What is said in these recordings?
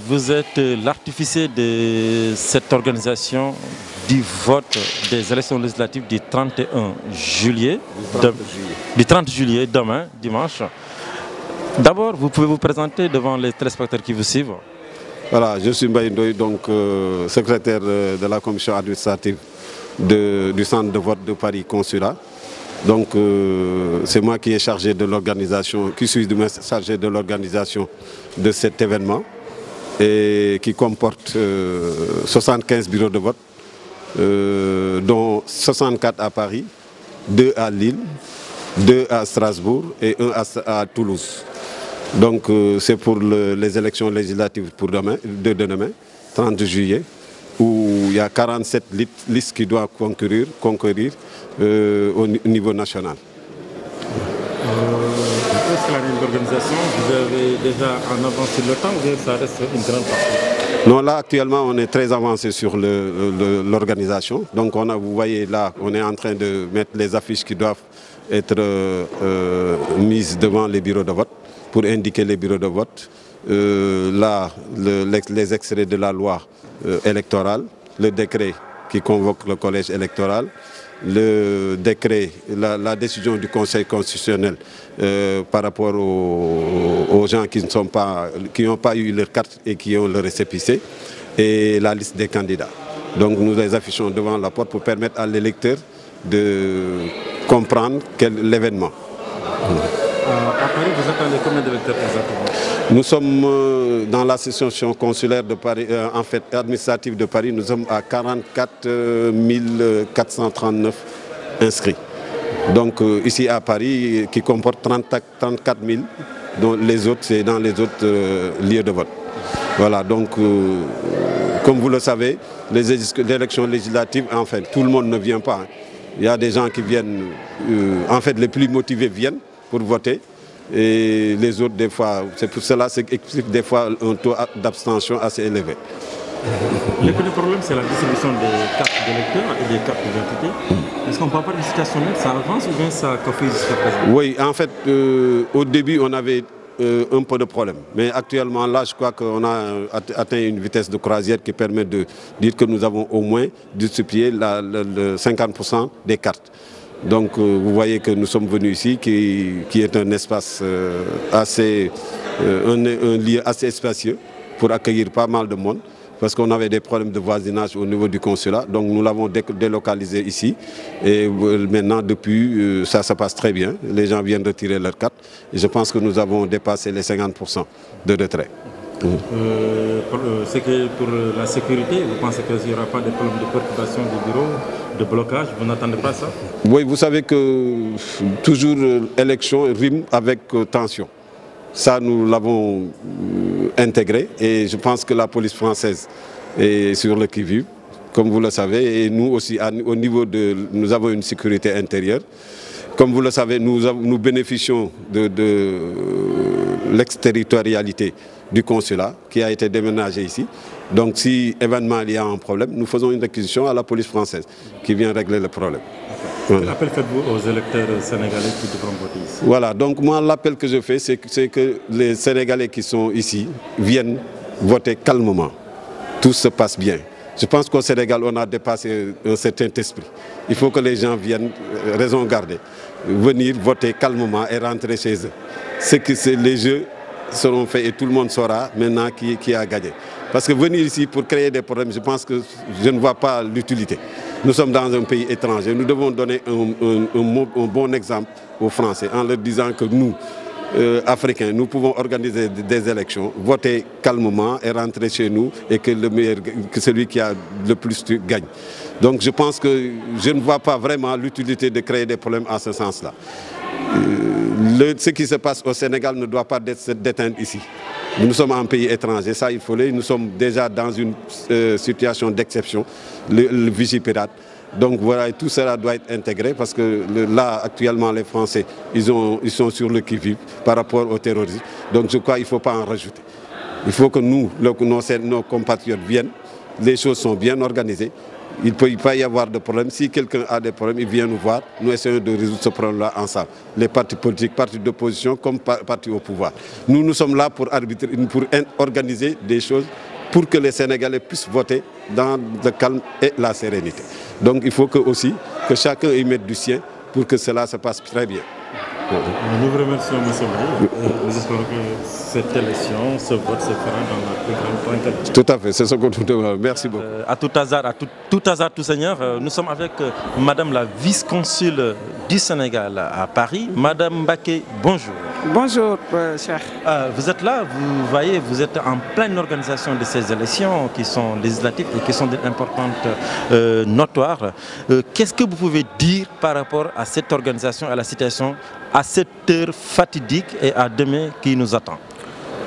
vous êtes l'artificier de cette organisation du vote des élections législatives du 31 juillet, du 30 juillet, demain, dimanche. D'abord, vous pouvez vous présenter devant les téléspectateurs qui vous suivent. Voilà, je suis Mbaye Ndoye, donc secrétaire de la commission administrative du centre de vote de Paris Consulat. Donc c'est moi qui est chargé de l'organisation, qui suis chargé de l'organisation de cet événement et qui comporte 75 bureaux de vote, dont 64 à Paris, 2 à Lille, 2 à Strasbourg et 1 à Toulouse. Donc c'est pour les élections législatives de demain, 30 juillet, où il y a 47 listes qui doivent concourir au niveau national. Est-ce que l'organisation, vous avez déjà en avance sur le temps ou bien ça reste une grande partie? Non, là actuellement on est très avancé sur l'organisation. Donc vous voyez là, on est en train de mettre les affiches qui doivent être mises devant les bureaux de vote pour indiquer les bureaux de vote. Là, les extraits de la loi électorale, le décret qui convoque le collège électoral, le décret, la décision du Conseil constitutionnel par rapport aux gens qui n'ont pas eu leur carte et qui ont le récépissé, et la liste des candidats. Donc nous les affichons devant la porte pour permettre à l'électeur de comprendre l'événement. À Paris, vous attendez combien d'électeurs exactement? Nous sommes dans l'association consulaire de Paris, en fait administrative de Paris, nous sommes à 44 439 inscrits. Donc ici à Paris, qui comporte 34 000, dont les autres, c'est dans les autres lieux de vote. Voilà, donc comme vous le savez, les élections législatives, en fait, tout le monde ne vient pas. Il y a des gens qui viennent, en fait, les plus motivés viennent pour voter. Et les autres, des fois, c'est pour cela que explique des fois un taux d'abstention assez élevé. Le problème, c'est la distribution des cartes d'électeurs et des cartes d'identité. Est-ce qu'on peut pas une situation nette, ça avance ou bien ça confie jusqu'à présent? Oui, en fait, au début, on avait un peu de problème. Mais actuellement, là, je crois qu'on a atteint une vitesse de croisière qui permet de dire que nous avons au moins distribué le 50% des cartes. Donc vous voyez que nous sommes venus ici, qui est un espace un lieu assez spacieux pour accueillir pas mal de monde, parce qu'on avait des problèmes de voisinage au niveau du consulat. Donc nous l'avons délocalisé ici. Et maintenant, depuis, ça se passe très bien. Les gens viennent retirer leurs cartes. Et je pense que nous avons dépassé les 50% de retrait. C'est que pour la sécurité, vous pensez qu'il n'y aura pas de problème de perturbation du bureau, de blocage? Vous n'attendez pas ça? Oui, vous savez que toujours élection rime avec tension. Ça, nous l'avons intégré et je pense que la police française est sur le qui-vive, comme vous le savez. Et nous aussi, au niveau nous avons une sécurité intérieure. Comme vous le savez, nous bénéficions de l'exterritorialité du consulat qui a été déménagé ici. Donc si événement il y a un problème, nous faisons une réquisition à la police française qui vient régler le problème. Quel appel faites-vous aux électeurs sénégalais qui devront voter ici? Voilà, donc moi l'appel que je fais, c'est que les Sénégalais qui sont ici viennent voter calmement. Tout se passe bien. Je pense qu'au Sénégal, on a dépassé un certain esprit. Il faut que les gens viennent, raison garder, venir voter calmement et rentrer chez eux. Les jeux seront faits et tout le monde saura maintenant qui a gagné. Parce que venir ici pour créer des problèmes, je pense que je ne vois pas l'utilité. Nous sommes dans un pays étranger. Nous devons donner un bon exemple aux Français en leur disant que nous, Africains, nous pouvons organiser des élections, voter calmement et rentrer chez nous et que celui qui a le plus gagne. Donc je pense que je ne vois pas vraiment l'utilité de créer des problèmes en ce sens-là. Ce qui se passe au Sénégal ne doit pas se déteindre ici. Nous sommes un pays étranger, ça il faut le. Nous sommes déjà dans une situation d'exception, le Vigipirate. Donc voilà, tout cela doit être intégré parce que là, actuellement, les Français, ils sont sur le qui-vive par rapport au terrorisme. Donc je crois qu'il ne faut pas en rajouter. Il faut que nous, nos compatriotes viennent, les choses sont bien organisées, il ne peut pas y avoir de problème. Si quelqu'un a des problèmes, il vient nous voir. Nous essayons de résoudre ce problème-là ensemble. Les partis politiques, partis d'opposition comme partis au pouvoir. Nous sommes là pour arbitrer, pour organiser des choses pour que les Sénégalais puissent voter dans le calme et la sérénité. Donc il faut aussi que chacun y mette du sien pour que cela se passe très bien. Nous vous remercions, M. Marie. Nous espérons que cette élection, ce vote se fera dans la plus grande tranquillité. Tout à fait, c'est ce que nous demandons. Merci beaucoup. À tout hasard, tout seigneur, nous sommes avec Madame la vice-consul du Sénégal à Paris. Madame Mbacké, bonjour. Bonjour, cher. Vous êtes là, vous voyez, vous êtes en pleine organisation de ces élections qui sont législatives et qui sont importantes, notoires. Qu'est-ce que vous pouvez dire par rapport à cette organisation, à la situation, à cette heure fatidique et à demain qui nous attend?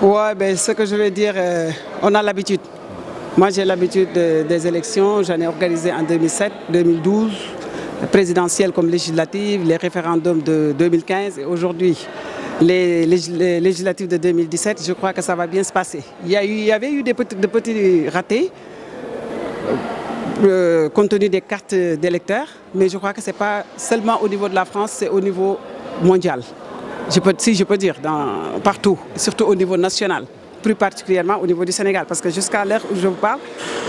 Ouais, ben, ce que je veux dire, on a l'habitude. Moi, j'ai l'habitude des élections. J'en ai organisé en 2007, 2012, présidentielles comme législatives, les référendums de 2015 et aujourd'hui les législatives de 2017. Je crois que ça va bien se passer. Il y avait eu de petits ratés compte tenu des cartes d'électeurs, mais je crois que ce n'est pas seulement au niveau de la France, c'est au niveau mondial. Si je peux dire, partout, surtout au niveau national, plus particulièrement au niveau du Sénégal. Parce que jusqu'à l'heure où je vous parle,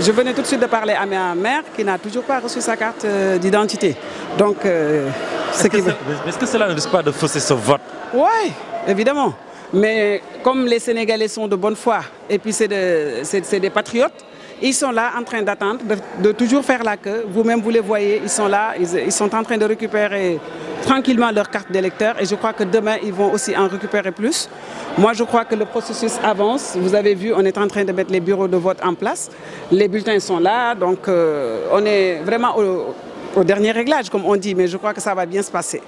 je venais tout de suite de parler à ma mère qui n'a toujours pas reçu sa carte d'identité. Donc, est-ce que cela ne risque pas de fausser ce vote? Oui, évidemment. Mais comme les Sénégalais sont de bonne foi et puis c'est des patriotes, ils sont là en train d'attendre, de toujours faire la queue. Vous-même, vous les voyez, ils sont là, ils sont en train de récupérer tranquillement leur carte d'électeur. Et je crois que demain, ils vont aussi en récupérer plus. Moi, je crois que le processus avance. Vous avez vu, on est en train de mettre les bureaux de vote en place. Les bulletins sont là, donc on est vraiment au dernier réglage, comme on dit. Mais je crois que ça va bien se passer.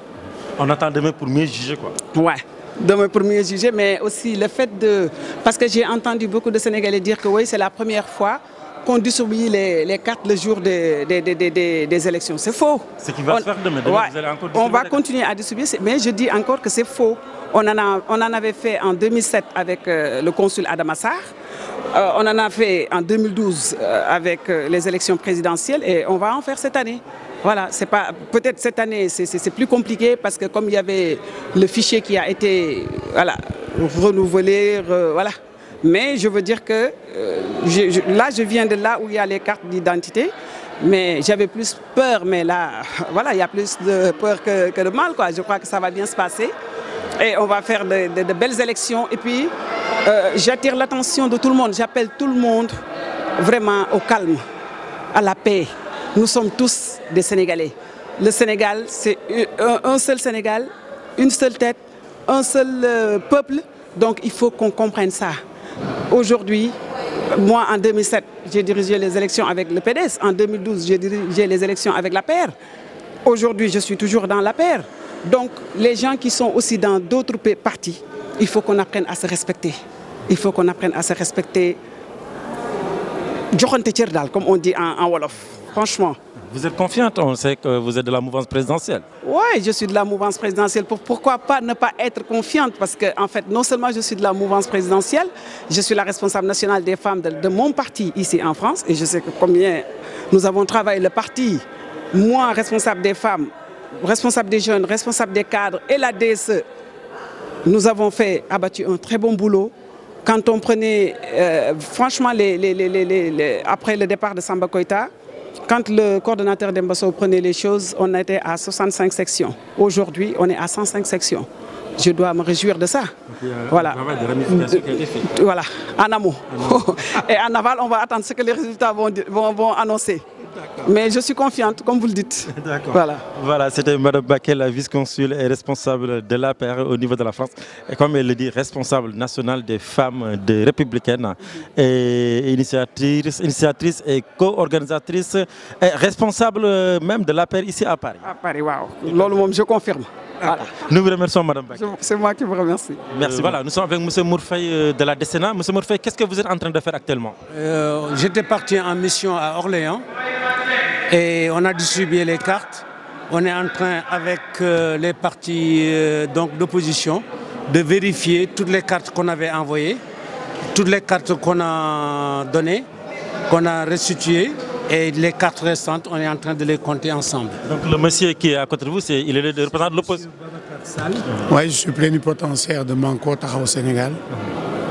On attend demain pour mieux juger, quoi. Ouais. Demain pour mieux juger, mais aussi le fait de... Parce que j'ai entendu beaucoup de Sénégalais dire que oui, c'est la première fois qu'on distribue les cartes le jour des élections. C'est faux. Ce qui va se faire demain. Ouais, vous allez encore distribuer. On va continuer à distribuer, mais je dis encore que c'est faux. On en avait fait en 2007 avec le consul Adama Sarr. On en a fait en 2012 avec les élections présidentielles et on va en faire cette année. Voilà, c'est pas peut-être cette année c'est plus compliqué parce que comme il y avait le fichier qui a été renouvelé, voilà. Mais je veux dire que là je viens de là où il y a les cartes d'identité, mais j'avais plus peur, mais là voilà, il y a plus de peur que de mal, quoi. Je crois que ça va bien se passer et on va faire de belles élections et puis j'attire l'attention de tout le monde, j'appelle tout le monde vraiment au calme, à la paix. Nous sommes tous des Sénégalais. Le Sénégal, c'est un seul Sénégal, une seule tête, un seul peuple. Donc il faut qu'on comprenne ça. Aujourd'hui, moi en 2007, j'ai dirigé les élections avec le PDS. En 2012, j'ai dirigé les élections avec la paire. Aujourd'hui, je suis toujours dans la paire. Donc les gens qui sont aussi dans d'autres partis, il faut qu'on apprenne à se respecter. Il faut qu'on apprenne à se respecter. Comme on dit en Wolof. Franchement. Vous êtes confiante, on sait que vous êtes de la mouvance présidentielle. Oui, je suis de la mouvance présidentielle. Pourquoi pas ne pas être confiante? Parce que, en fait, non seulement je suis de la mouvance présidentielle, je suis la responsable nationale des femmes de mon parti ici en France. Et je sais que combien nous avons travaillé le parti, moi, responsable des femmes, responsable des jeunes, responsable des cadres et la DSE. Nous avons abattu un très bon boulot. Quand on prenait, franchement, après le départ de Samba Koïta, quand le coordonnateur d'Embasso prenait les choses, on était à 65 sections. Aujourd'hui, on est à 105 sections. Je dois me réjouir de ça. Voilà. Voilà, en amont. Et en aval, on va attendre ce que les résultats vont annoncer. Mais je suis confiante, comme vous le dites. Voilà, c'était Mme Mbacké, la vice-consul et responsable de l'APR au niveau de la France. Et comme elle le dit, responsable nationale des femmes républicaines, et initiatrice et co-organisatrice, et responsable même de l'APR ici à Paris. À Paris, waouh. Je confirme. Voilà. Nous vous remercions, Mme Mbacké. C'est moi qui vous remercie. Merci. Voilà, nous sommes avec M. Mourfaye de la décennat. M. Mourfaye, qu'est-ce que vous êtes en train de faire actuellement? J'étais parti en mission à Orléans et on a distribué les cartes. On est en train, avec les partis d'opposition, de vérifier toutes les cartes qu'on avait envoyées, toutes les cartes qu'on a données, qu'on a restituées. Et les cartes restantes, on est en train de les compter ensemble. Donc le monsieur qui est à côté de vous, il est le représentant de l'opposition. Oui, je suis plénipotentiaire de Manko Taxawu Sénégal.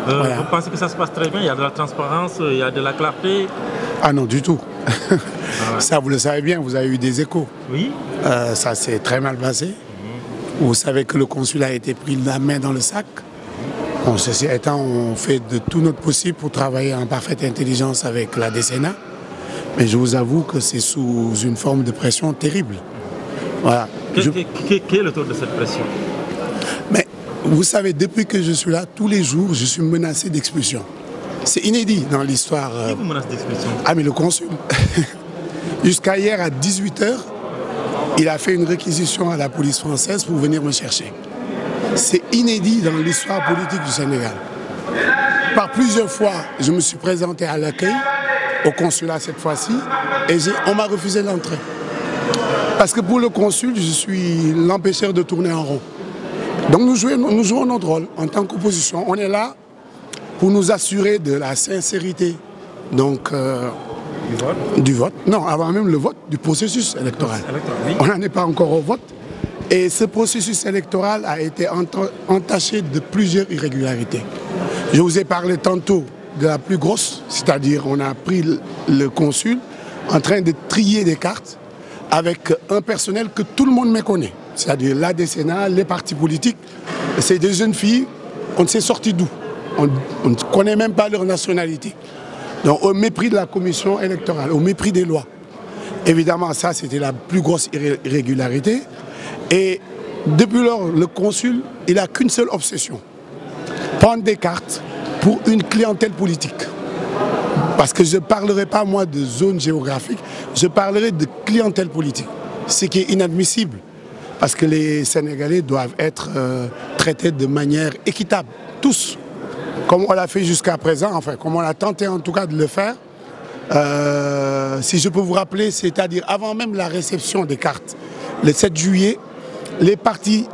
Voilà. Vous pensez que ça se passe très bien? Il y a de la transparence, il y a de la clarté? Ah non, du tout. Ça, vous le savez bien, vous avez eu des échos. Oui. Ça s'est très mal passé. Vous savez que le consul a été pris la main dans le sac. Bon, ceci étant, on fait de tout notre possible pour travailler en parfaite intelligence avec la DCNA. Mais je vous avoue que c'est sous une forme de pression terrible. Voilà. Quel est le taux de cette pression? Mais vous savez, depuis que je suis là, tous les jours, je suis menacé d'expulsion. C'est inédit dans l'histoire. Qui vous menace d'expulsion? Ah, mais le consul. Jusqu'à hier à 18 h, il a fait une réquisition à la police française pour venir me chercher. C'est inédit dans l'histoire politique du Sénégal. Par plusieurs fois, je me suis présenté à l'accueil, au consulat cette fois-ci, et on m'a refusé l'entrée. Parce que pour le consul, je suis l'empêcheur de tourner en rond. Donc nous jouons notre rôle en tant qu'opposition. On est là pour nous assurer de la sincérité donc, du vote. Non, avant même le vote, du processus électoral. Oui. On n'en est pas encore au vote. Et ce processus électoral a été entaché de plusieurs irrégularités. Je vous ai parlé tantôt de la plus grosse, c'est-à-dire on a pris le consul en train de trier des cartes avec un personnel que tout le monde méconnaît, c'est-à-dire la DCNA, les partis politiques. C'est des jeunes filles, on ne sait sorti d'où. On ne connaît même pas leur nationalité. Donc au mépris de la commission électorale, au mépris des lois. Évidemment, ça c'était la plus grosse irrégularité. Et depuis lors, le consul, il n'a qu'une seule obsession. Prendre des cartes pour une clientèle politique. Parce que je ne parlerai pas moi de zone géographique, je parlerai de clientèle politique. Ce qui est inadmissible. Parce que les Sénégalais doivent être traités de manière équitable. Tous. Comme on l'a fait jusqu'à présent, enfin, comme on a tenté en tout cas de le faire. Si je peux vous rappeler, c'est-à-dire avant même la réception des cartes, le 7 juillet, les partis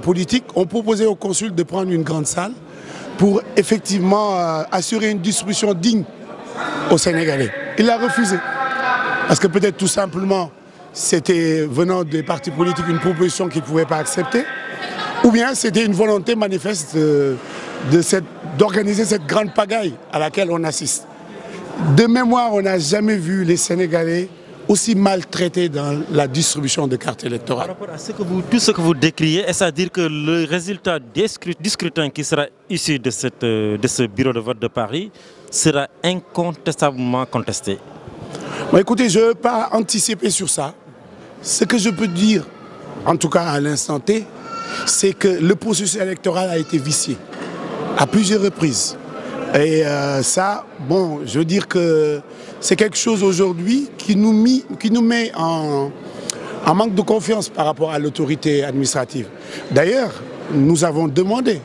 politiques ont proposé au consul de prendre une grande salle pour effectivement assurer une distribution digne aux Sénégalais. Il l'a refusé. Parce que peut-être tout simplement, c'était venant des partis politiques une proposition qu'il ne pouvait pas accepter. Ou bien c'était une volonté manifeste d'organiser cette grande pagaille à laquelle on assiste. De mémoire, on n'a jamais vu les Sénégalais aussi maltraités dans la distribution de cartes électorales. Par rapport à tout ce que vous décriez, est-ce à dire que le résultat du scrutin qui sera issu de ce bureau de vote de Paris sera incontestablement contesté? Bon, écoutez, je ne veux pas anticiper sur ça. Ce que je peux dire, en tout cas à l'instant T, c'est que le processus électoral a été vicié à plusieurs reprises. Et ça, bon, je veux dire que c'est quelque chose aujourd'hui qui nous met en manque de confiance par rapport à l'autorité administrative. D'ailleurs, nous avons demandé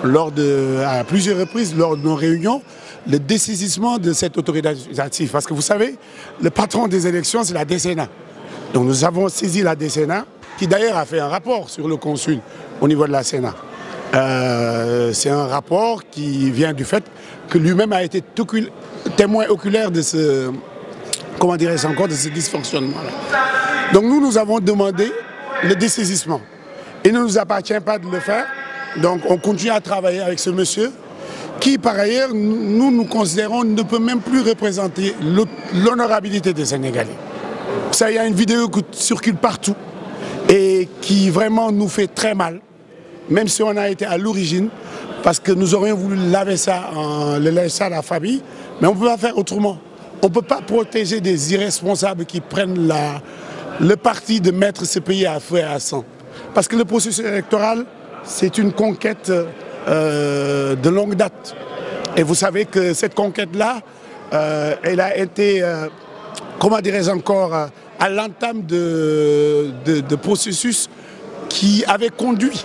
à plusieurs reprises lors de nos réunions le dessaisissement de cette autorité administrative. Parce que vous savez, le patron des élections, c'est la DCNA. Donc nous avons saisi la DCNA, qui d'ailleurs a fait un rapport sur le consul au niveau de la Sénat. C'est un rapport qui vient du fait que lui-même a été témoin oculaire de ce, comment dirais-je encore, de ce dysfonctionnement-là. Donc nous avons demandé le dessaisissement. Il ne nous appartient pas de le faire. Donc on continue à travailler avec ce monsieur qui, par ailleurs, nous considérons ne peut même plus représenter l'honorabilité des Sénégalais. Ça, il y a une vidéo qui circule partout et qui vraiment nous fait très mal, même si on a été à l'origine, parce que nous aurions voulu laver ça, le linge sale à la famille, mais on ne peut pas faire autrement. On ne peut pas protéger des irresponsables qui prennent le parti de mettre ce pays à feu et à sang. Parce que le processus électoral, c'est une conquête de longue date. Et vous savez que cette conquête-là, elle a été, comment dirais-je encore, à l'entame de processus qui avaient conduit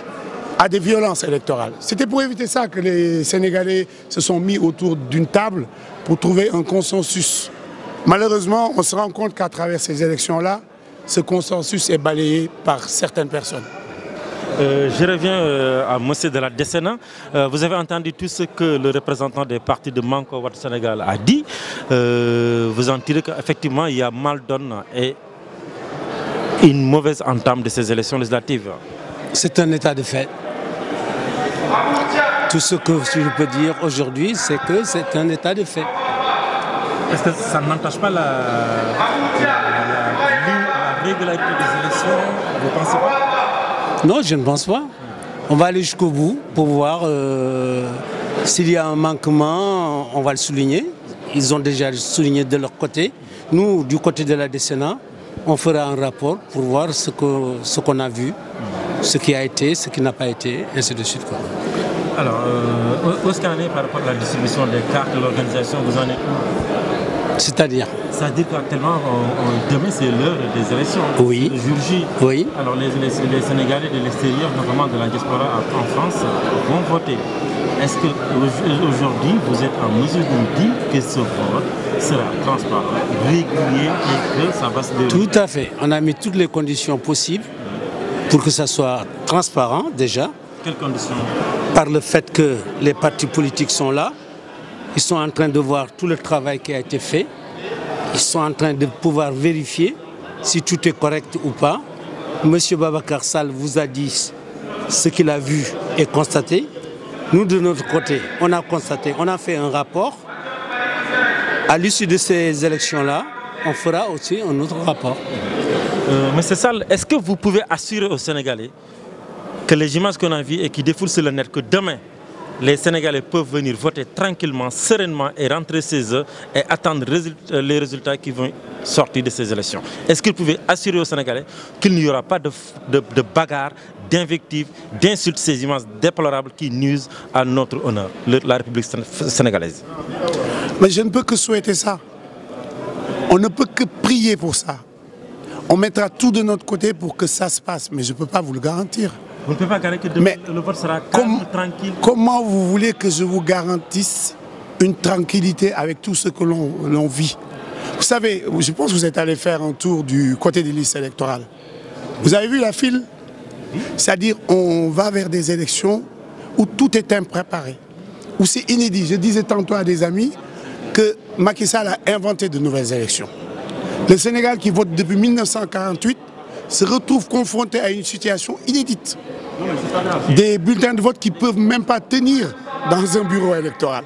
à des violences électorales. C'était pour éviter ça que les Sénégalais se sont mis autour d'une table pour trouver un consensus. Malheureusement, on se rend compte qu'à travers ces élections-là, ce consensus est balayé par certaines personnes. Je reviens à M. de la Décena. Vous avez entendu tout ce que le représentant des partis de Manko Wattu Sénégal a dit. Vous en tirez qu'effectivement, il y a mal donne et une mauvaise entame de ces élections législatives. C'est un état de fait. Tout ce que je peux dire aujourd'hui, c'est que c'est un état de fait. Est-ce que ça n'entache pas la régularité des élections? Vous ne pensez pas? Non, je ne pense pas. On va aller jusqu'au bout pour voir s'il y a un manquement, on va le souligner. Ils ont déjà souligné de leur côté. Nous, du côté de la Décena, on fera un rapport pour voir ce qu'on a vu, ce qui a été, ce qui n'a pas été, ainsi de suite. Alors, où est-ce qu'on est par rapport à la distribution des cartes de l'organisation? Vous en êtes où? C'est-à-dire? C'est-à-dire qu'actuellement, demain, c'est l'heure des élections. Oui. Le jour J. Oui. Alors, les Sénégalais de l'extérieur, notamment de la diaspora en France, vont voter. Est-ce qu'aujourd'hui, vous êtes en mesure de nous dire que ce vote sera transparent, régulier et que ça va se dérouler? Tout à fait. On a mis toutes les conditions possibles pour que ça soit transparent déjà. Quelles conditions? Par le fait que les partis politiques sont là, ils sont en train de voir tout le travail qui a été fait, ils sont en train de pouvoir vérifier si tout est correct ou pas. Monsieur Babacar Sall vous a dit ce qu'il a vu et constaté. Nous, de notre côté, on a constaté, on a fait un rapport. À l'issue de ces élections-là, on fera aussi un autre rapport. Monsieur Sall, est-ce que vous pouvez assurer aux Sénégalais que les images qu'on a vues et qui défoulent sur le net, que demain, les Sénégalais peuvent venir voter tranquillement, sereinement et rentrer chez eux et attendre les résultats qui vont sortir de ces élections? Est-ce que vous pouvez assurer aux Sénégalais qu'il n'y aura pas de bagarre, d'invectives, d'insultes, ces images déplorables qui nuisent à notre honneur, la République sénégalaise? Mais je ne peux que souhaiter ça. On ne peut que prier pour ça. On mettra tout de notre côté pour que ça se passe, mais je ne peux pas vous le garantir. Vous ne pouvez pas garantir que demain, le vote sera calme, tranquille? Comment vous voulez que je vous garantisse une tranquillité avec tout ce que l'on vit? Vous savez, je pense que vous êtes allé faire un tour du côté des listes électorales. Vous avez vu la file? C'est-à-dire on va vers des élections où tout est impréparé, où c'est inédit. Je disais tantôt à des amis que Macky Sall a inventé de nouvelles élections. Le Sénégal qui vote depuis 1948 se retrouve confronté à une situation inédite. Des bulletins de vote qui ne peuvent même pas tenir dans un bureau électoral.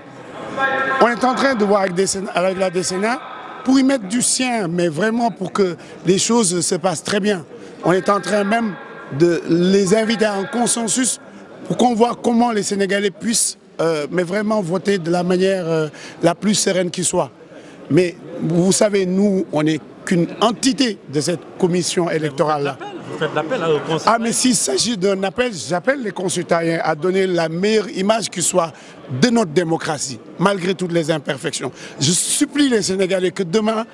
On est en train de voir avec la Décena pour y mettre du sien, mais vraiment pour que les choses se passent très bien. On est en train même de les inviter à un consensus pour qu'on voit comment les Sénégalais puissent mais vraiment voter de la manière la plus sereine qui soit. Mais vous savez, nous, on n'est qu'une entité de cette commission électorale-là. Vous faites l'appel aux concitoyens? Ah, mais s'il s'agit d'un appel, j'appelle les concitoyens à donner la meilleure image qui soit de notre démocratie, malgré toutes les imperfections. Je supplie les Sénégalais que demain,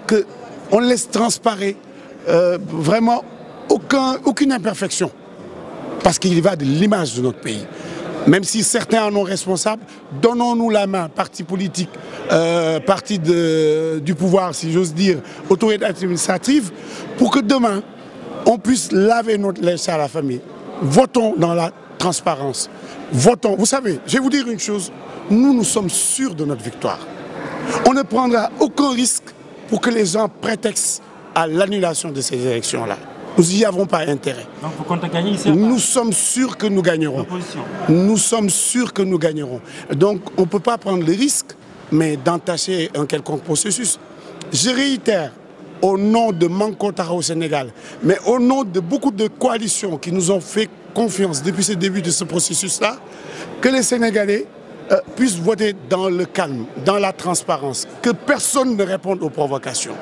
qu'on laisse transparaître vraiment aucune imperfection. Parce qu'il y va de l'image de notre pays. Même si certains en ont responsables, donnons-nous la main, partis politiques, partis du pouvoir, si j'ose dire, autorité administrative, pour que demain, on puisse laver notre linge à la famille. Votons dans la transparence. Votons. Vous savez, je vais vous dire une chose, nous sommes sûrs de notre victoire. On ne prendra aucun risque pour que les gens prétextent à l'annulation de ces élections-là. Nous n'y avons pas intérêt. Donc vous comptez gagner ici? Nous sommes sûrs que nous gagnerons. Nous sommes sûrs que nous gagnerons. Donc on ne peut pas prendre le risque, mais d'entacher un quelconque processus. Je réitère, au nom de Manko Taxawu Sénégal, mais au nom de beaucoup de coalitions qui nous ont fait confiance depuis le début de ce processus-là, que les Sénégalais puissent voter dans le calme, dans la transparence, que personne ne réponde aux provocations.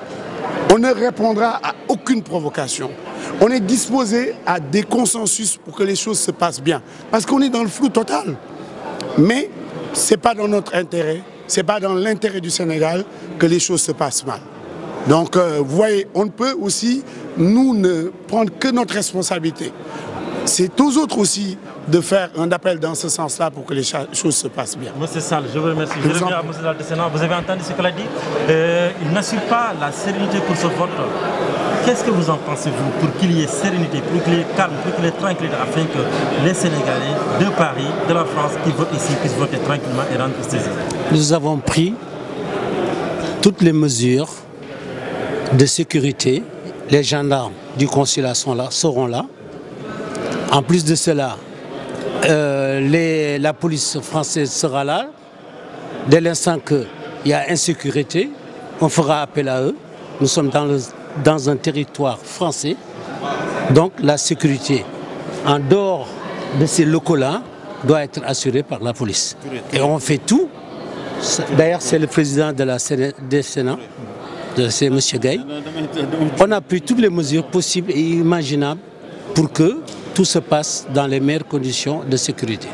On ne répondra à aucune provocation. On est disposé à des consensus pour que les choses se passent bien. Parce qu'on est dans le flou total. Mais ce n'est pas dans notre intérêt, ce n'est pas dans l'intérêt du Sénégal que les choses se passent mal. Donc, vous voyez, on ne peut aussi, nous, ne prendre que notre responsabilité. C'est aux autres aussi de faire un appel dans ce sens-là pour que les choses se passent bien. Monsieur Sall, je vous remercie. Je reviens à Monsieur le Sénat. Vous avez entendu ce qu'il a dit. Il n'assure pas la sérénité pour ce vote. Qu'est-ce que vous en pensez, vous, pour qu'il y ait sérénité, pour qu'il y ait calme, pour qu'il y ait tranquillité, afin que les Sénégalais de Paris, de la France, qui votent ici, puissent voter tranquillement et rendre justice? Nous avons pris toutes les mesures de sécurité. Les gendarmes du consulat seront là. En plus de cela, la police française sera là. Dès l'instant qu'il y a insécurité, on fera appel à eux. Nous sommes dans un territoire français. Donc la sécurité, en dehors de ces locaux-là, doit être assurée par la police. Et on fait tout. D'ailleurs, c'est le président des Sénats, c'est M. Gaye. On a pris toutes les mesures possibles et imaginables pour que tout se passe dans les meilleures conditions de sécurité.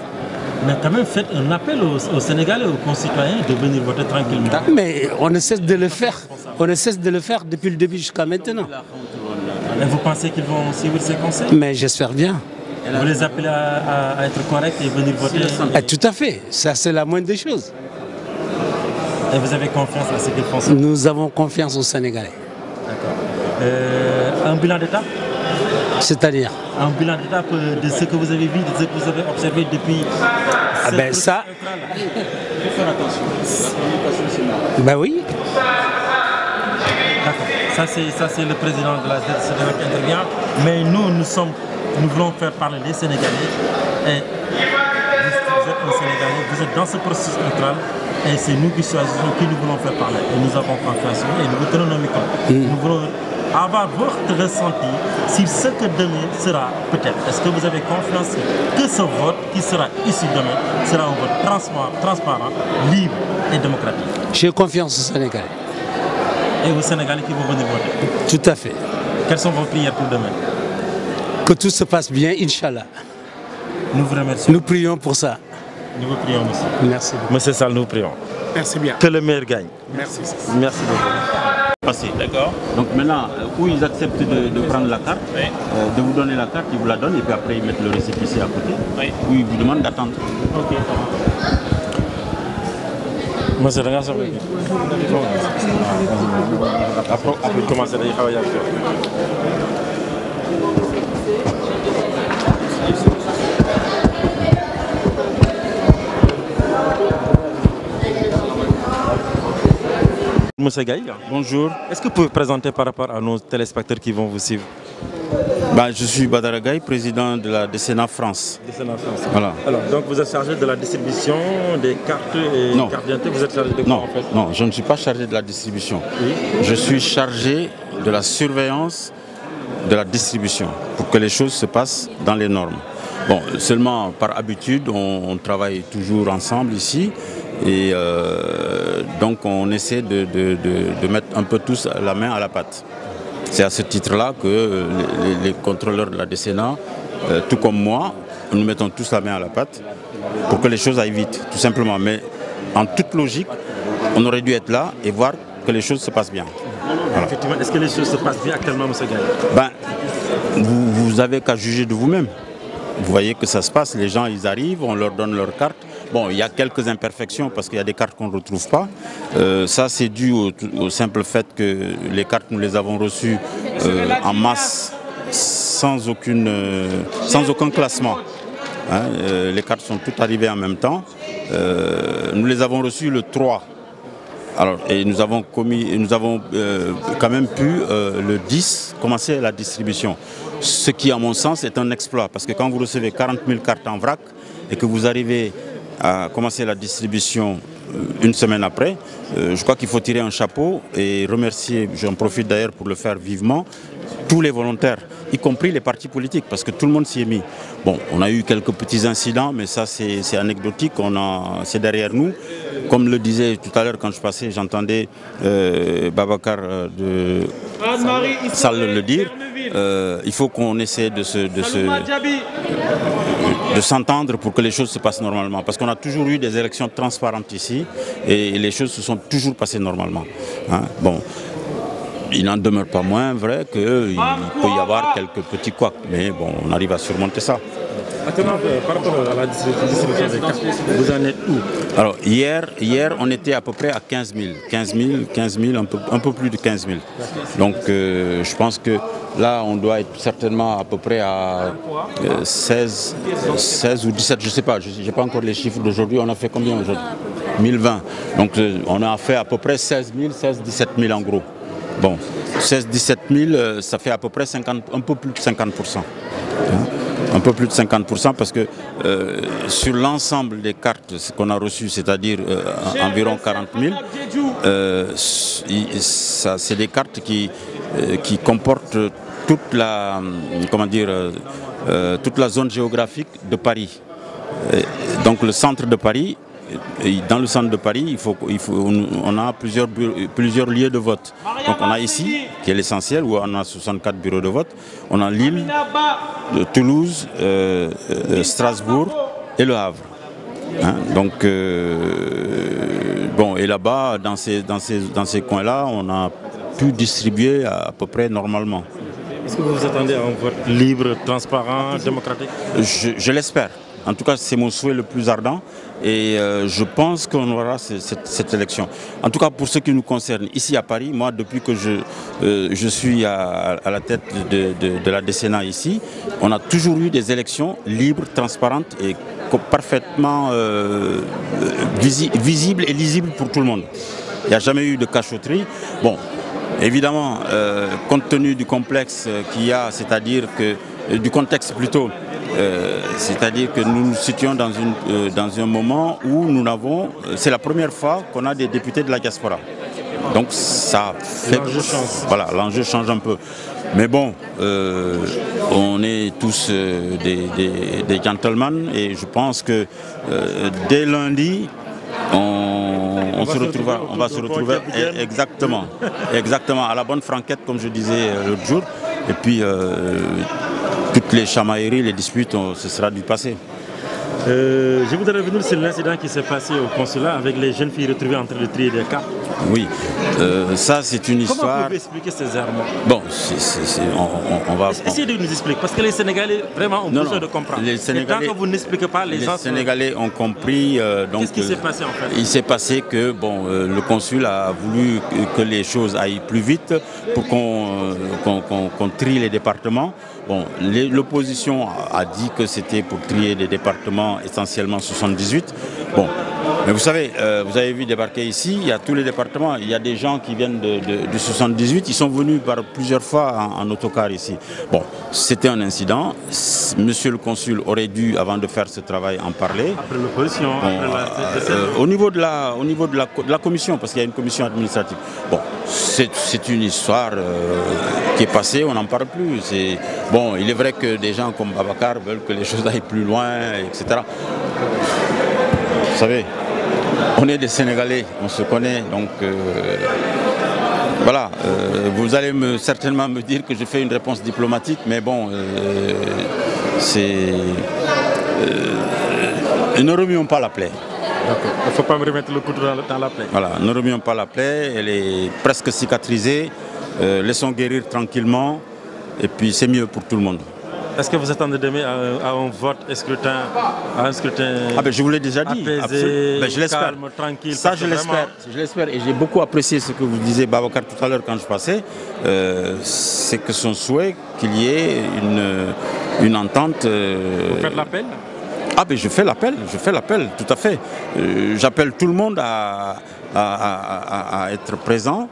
Mais quand même, faites un appel aux Sénégalais, aux concitoyens de venir voter tranquillement. Mais on ne cesse de le faire. On ne cesse de le faire depuis le début jusqu'à maintenant. Et vous pensez qu'ils vont suivre ces conseils? Mais j'espère bien. Vous les appelez à être corrects et venir voter? Tout à fait. Ça, c'est la moindre des choses. Et vous avez confiance à ce qu'ils font ça? Nous avons confiance aux Sénégalais. D'accord. Un bilan d'étape? C'est-à-dire? Un bilan d'étape de ce que vous avez vu, de ce que vous avez observé depuis... ça... Il faut faire attention. Ben oui. D'accord. Ça, c'est le président de la ZCDR qui intervient. Mais nous voulons faire parler les Sénégalais. Et vous êtes un Sénégalais, vous êtes dans ce processus électoral. Et c'est nous qui choisissons qui nous voulons faire parler. Et nous avons confiance en nous et nous vous tenons nos micros. Nous voulons avoir votre ressenti sur ce que demain sera peut-être. Est-ce que vous avez confiance que ce vote qui sera issu demain sera un vote transparent, libre et démocratique? J'ai confiance aux Sénégalais. Et aux Sénégalais qui vont venir voter? Tout à fait. Quelles sont vos prières pour demain? Que tout se passe bien, Inch'Allah. Nous vous remercions. Nous prions pour ça. Nous vous prions, monsieur. Merci beaucoup. Monsieur Sall, nous prions. Merci bien. Que le meilleur gagne. Merci. Merci beaucoup. D'accord. Donc maintenant, où ils acceptent de prendre la carte, de vous donner la carte, ils vous la donnent et puis après ils mettent le récépissé à côté. Où ils vous demandent d'attendre. Ok. Monsieur, regarde ça. Après commencer à travailler avec Monsieur Gaye, bonjour. Est-ce que vous pouvez vous présenter par rapport à nos téléspectateurs qui vont vous suivre? Je suis Badara Gaye, président de la Décena France. Décena France. Voilà. Alors, donc vous êtes chargé de la distribution des cartes et cartes d'identité. Vous êtes chargé de quoi en fait? Non, je ne suis pas chargé de la distribution. Oui. Je suis chargé de la surveillance de la distribution pour que les choses se passent dans les normes. Bon, seulement par habitude, on travaille toujours ensemble ici. Et donc on essaie de mettre un peu tous la main à la pâte. C'est à ce titre-là que les contrôleurs de la Décena, tout comme moi, nous mettons tous la main à la pâte pour que les choses aillent vite, tout simplement. Mais en toute logique, on aurait dû être là et voir que les choses se passent bien. Voilà. Effectivement, est-ce que les choses se passent bien actuellement, M. Gaye? Vous avez qu'à juger de vous-même. Vous voyez que ça se passe, les gens ils arrivent, on leur donne leur carte. Bon, il y a quelques imperfections parce qu'il y a des cartes qu'on ne retrouve pas. Ça c'est dû au simple fait que les cartes nous les avons reçues en masse sans aucun classement. Hein, les cartes sont toutes arrivées en même temps. Nous les avons reçues le 3. Alors, et nous avons quand même pu le 10 commencer la distribution. Ce qui, à mon sens, est un exploit. Parce que quand vous recevez 40 000 cartes en vrac et que vous arrivez à commencer la distribution une semaine après, je crois qu'il faut tirer un chapeau et remercier, j'en profite d'ailleurs pour le faire vivement, tous les volontaires, y compris les partis politiques, parce que tout le monde s'y est mis. Bon, on a eu quelques petits incidents, mais ça c'est anecdotique, c'est derrière nous. Comme le disait tout à l'heure quand je passais, j'entendais Babacar de Sall le dire, il faut qu'on essaie de s'entendre pour que les choses se passent normalement. Parce qu'on a toujours eu des élections transparentes ici et les choses se sont toujours passées normalement. Hein? Bon, il n'en demeure pas moins vrai qu'il peut y avoir quelques petits couacs, mais bon, on arrive à surmonter ça. Actuellement, par rapport à la distribution des cartes, vous en êtes où? Alors hier, on était à peu près à 15 000. 15 000, un peu plus de 15 000. Donc je pense que là, on doit être certainement à peu près à 16 ou 17, je ne sais pas. Je n'ai pas encore les chiffres d'aujourd'hui. On a fait combien aujourd'hui? 1020. Donc on a fait à peu près 16 17 000 en gros. Bon, 17 000, ça fait à peu près 50, un peu plus de 50%. Un peu plus de 50% parce que sur l'ensemble des cartes qu'on a reçues, c'est-à-dire environ 40 000, c'est des cartes qui comportent toute la, toute la zone géographique de Paris. Donc le centre de Paris, dans le centre de Paris, on a plusieurs lieux de vote. Donc on a ici, qui est l'essentiel, où on a 64 bureaux de vote. On a Lille, Toulouse, Strasbourg et Le Havre. Hein, donc, bon, et là-bas, dans ces coins-là, on a pu distribuer à peu près normalement. Est-ce que vous vous attendez à un vote libre, transparent, démocratique? Je l'espère. En tout cas, c'est mon souhait le plus ardent et je pense qu'on aura cette élection. En tout cas, pour ce qui nous concerne, ici à Paris, moi, depuis que je suis à la tête de la décennie ici, on a toujours eu des élections libres, transparentes et parfaitement visibles et lisibles pour tout le monde. Il n'y a jamais eu de cachotterie. Bon, évidemment, compte tenu du complexe qu'il y a, c'est-à-dire que du contexte plutôt, c'est-à-dire que nous nous situons dans un moment où nous n'avons, c'est la première fois qu'on a des députés de la diaspora. Donc ça fait, voilà, l'enjeu change un peu. Mais bon, on est tous des gentlemen et je pense que dès lundi, on va se retrouver exactement à la bonne franquette comme je disais l'autre jour. Et puis toutes les chamailleries, les disputes, ce sera du passé. Je voudrais revenir sur l'incident qui s'est passé au consulat avec les jeunes filles retrouvées en train de trier des cartes. Oui, ça c'est une histoire... Comment vous pouvez expliquer ces armes? Bon, on va... Essayez de nous expliquer, parce que les Sénégalais vraiment ont besoin de comprendre. Les Sénégalais, et tant que vous n'expliquez pas, les Sénégalais ont compris. Qu'est-ce qui s'est passé en fait? Il s'est passé que bon, le consul a voulu que les choses aillent plus vite pour qu'on trie les départements. Bon, l'opposition a dit que c'était pour trier des départements essentiellement 78. Bon, mais vous savez, vous avez vu débarquer ici, il y a tous les départements, il y a des gens qui viennent du 78, ils sont venus par plusieurs fois en autocar ici. Bon, c'était un incident, monsieur le consul aurait dû, avant de faire ce travail, en parler. Après l'opposition, bon, au niveau de la commission, parce qu'il y a une commission administrative. Bon, c'est une histoire qui est passée, on n'en parle plus. Bon, il est vrai que des gens comme Babacar veulent que les choses aillent plus loin, etc. Vous savez, on est des Sénégalais, on se connaît, donc voilà. Vous allez certainement me dire que je fais une réponse diplomatique, mais bon, ne remuons pas la plaie. Il ne faut pas me remettre le couteau dans la plaie. Voilà, ne remuons pas la plaie, elle est presque cicatrisée, laissons guérir tranquillement, et puis c'est mieux pour tout le monde. Est-ce que vous attendez demain à un vote, à un scrutin ah ben je vous l'ai déjà dit, apaisé, ben je l'espère, calme, tranquille? Ça je l'espère et j'ai beaucoup apprécié ce que vous disiez Babacar tout à l'heure quand je passais, c'est que son souhait qu'il y ait une entente. Vous faites l'appel? Ah ben je fais l'appel, tout à fait. J'appelle tout le monde à être présent,